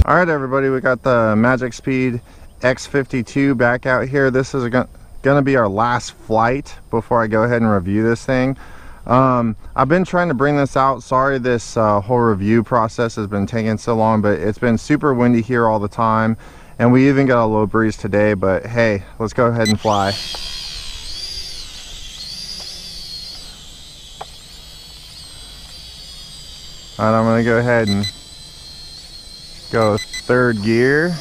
Alright everybody, we got the Magic Speed X52 back out here. This is gonna be our last flight before I go ahead and review this thing. I've been trying to bring this out. Sorry this whole review process has been taking so long, but it's been super windy here all the time, and we even got a low breeze today. But hey, let's go ahead and fly. Alright, I'm gonna go ahead and go third gear.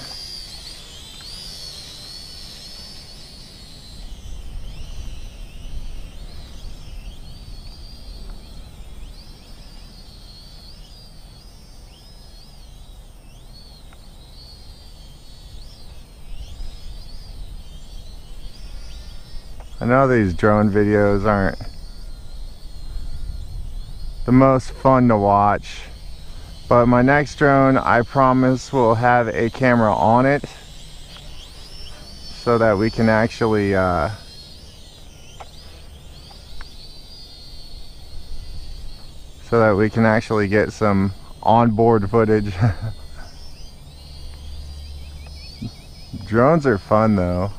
I know these drone videos aren't the most fun to watch, but my next drone, I promise, will have a camera on it so that we can actually get some onboard footage. Drones are fun though.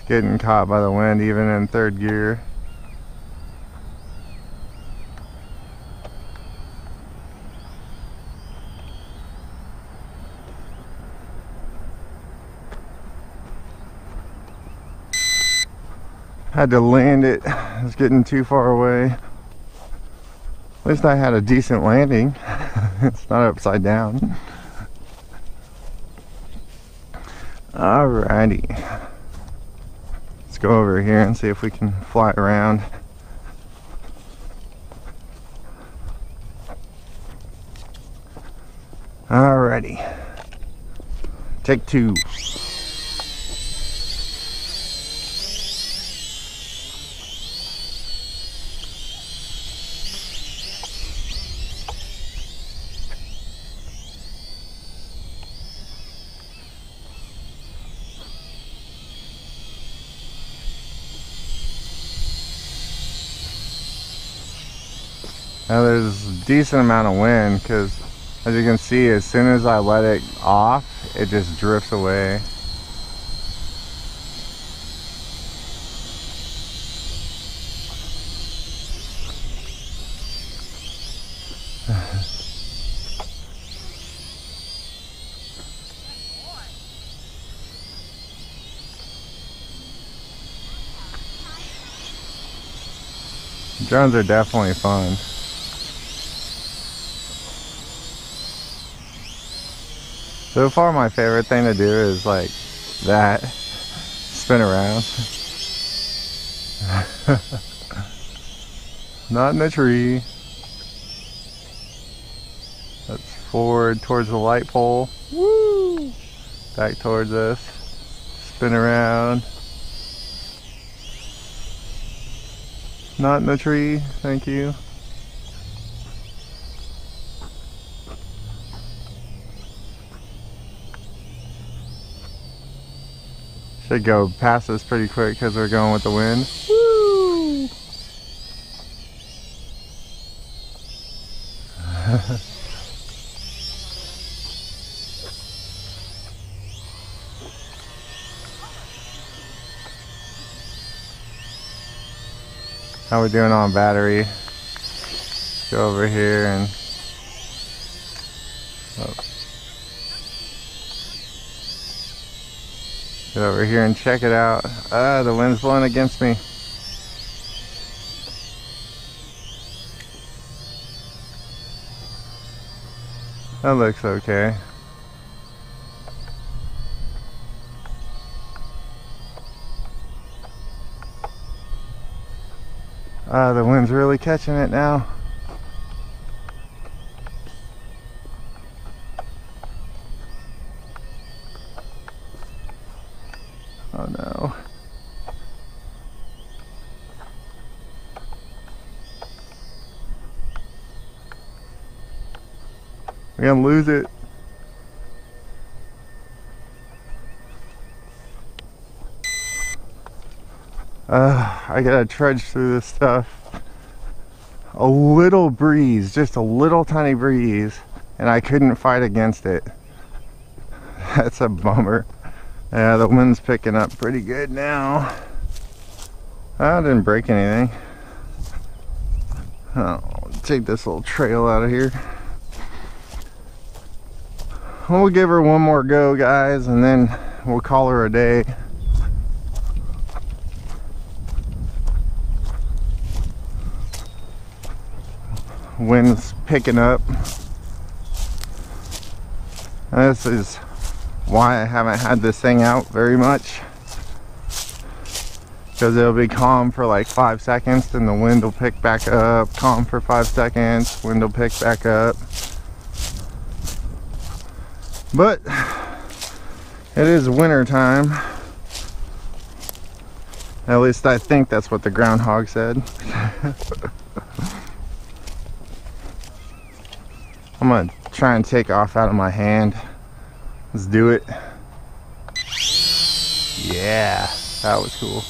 Getting caught by the wind even in third gear. Had to land it. I was getting too far away. At least I had a decent landing. It's not upside down. Alrighty. Go over here and see if we can fly around. Alrighty, take two. Now there's a decent amount of wind because, as you can see, as soon as I let it off, it just drifts away. Drones are definitely fun. So far my favorite thing to do is like that, spin around. Not in a tree. That's forward towards the light pole. Woo! Back towards us. Spin around. Not in the tree, thank you. Should go past us pretty quick because we're going with the wind. Woo! How we doing on battery? Go over here and get over here and check it out. Ah, the wind's blowing against me. That looks okay. Ah, the wind's really catching it now. Oh no. We're gonna lose it. I gotta trudge through this stuff. A little breeze, just a little tiny breeze, and I couldn't fight against it. That's a bummer. Yeah, the wind's picking up pretty good now. I didn't break anything. I'll take this little trail out of here. We'll give her one more go, guys, and then we'll call her a day. Wind's picking up. This is why I haven't had this thing out very much, because it'll be calm for like 5 seconds, then the wind will pick back up. Calm for 5 seconds, wind will pick back up. But it is winter time. At least I think that's what the groundhog said. I'm gonna try and take off out of my hand. Let's do it. Yeah, that was cool.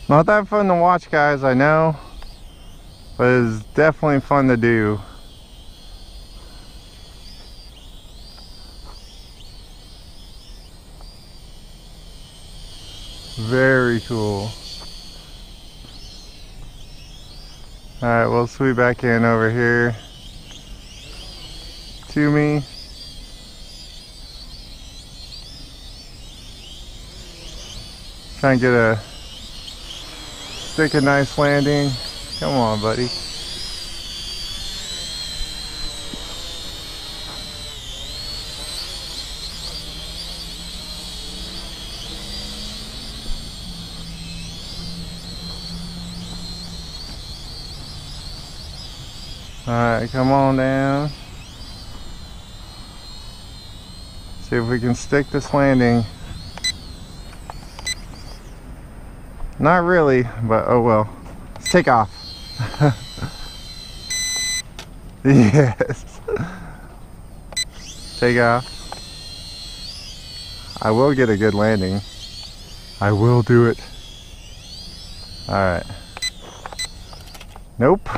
Not that fun to watch, guys, I know, but it's definitely fun to do. Very cool. Alright, we'll sweep back in over here to me. Try and get a nice landing. Come on, buddy. Alright, come on down. See if we can stick this landing. Not really, but oh well. Let's take off. Yes. Take off. I will get a good landing. I will do it. Alright. Nope.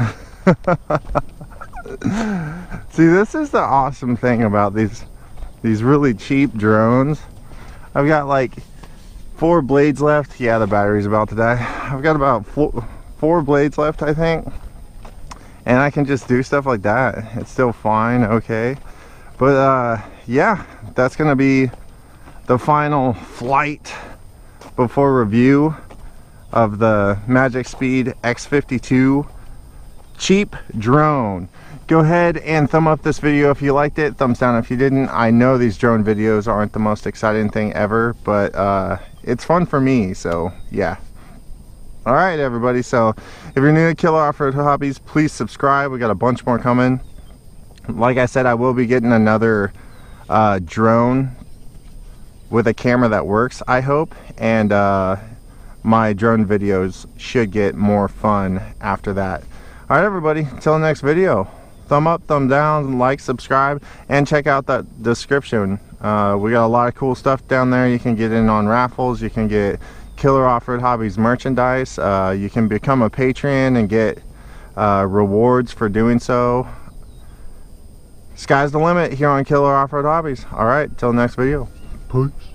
See, this is the awesome thing about these really cheap drones. I've got like 4 blades left. Yeah, the battery's about to die. I've got about 4 blades left, I think, and I can just do stuff like that. It's still fine, okay. But yeah, that's gonna be the final flight before review of the Magic Speed X52 cheap drone. Go ahead and thumb up this video if you liked it, thumbs down if you didn't. I know these drone videos aren't the most exciting thing ever, but it's fun for me, so yeah. All right, everybody, so if you're new to Killer Off-Road Hobbies, please subscribe. We got a bunch more coming. Like I said, I will be getting another drone with a camera that works, I hope, and my drone videos should get more fun after that. All right, everybody, until the next video, thumb up, thumb down, like, subscribe, and check out that description. We got a lot of cool stuff down there. You can get in on raffles, you can get Killer Off-Road Hobbies merchandise, you can become a patron and get rewards for doing so. Sky's the limit here on Killer Off-Road Hobbies. All right, till the next video. Peace.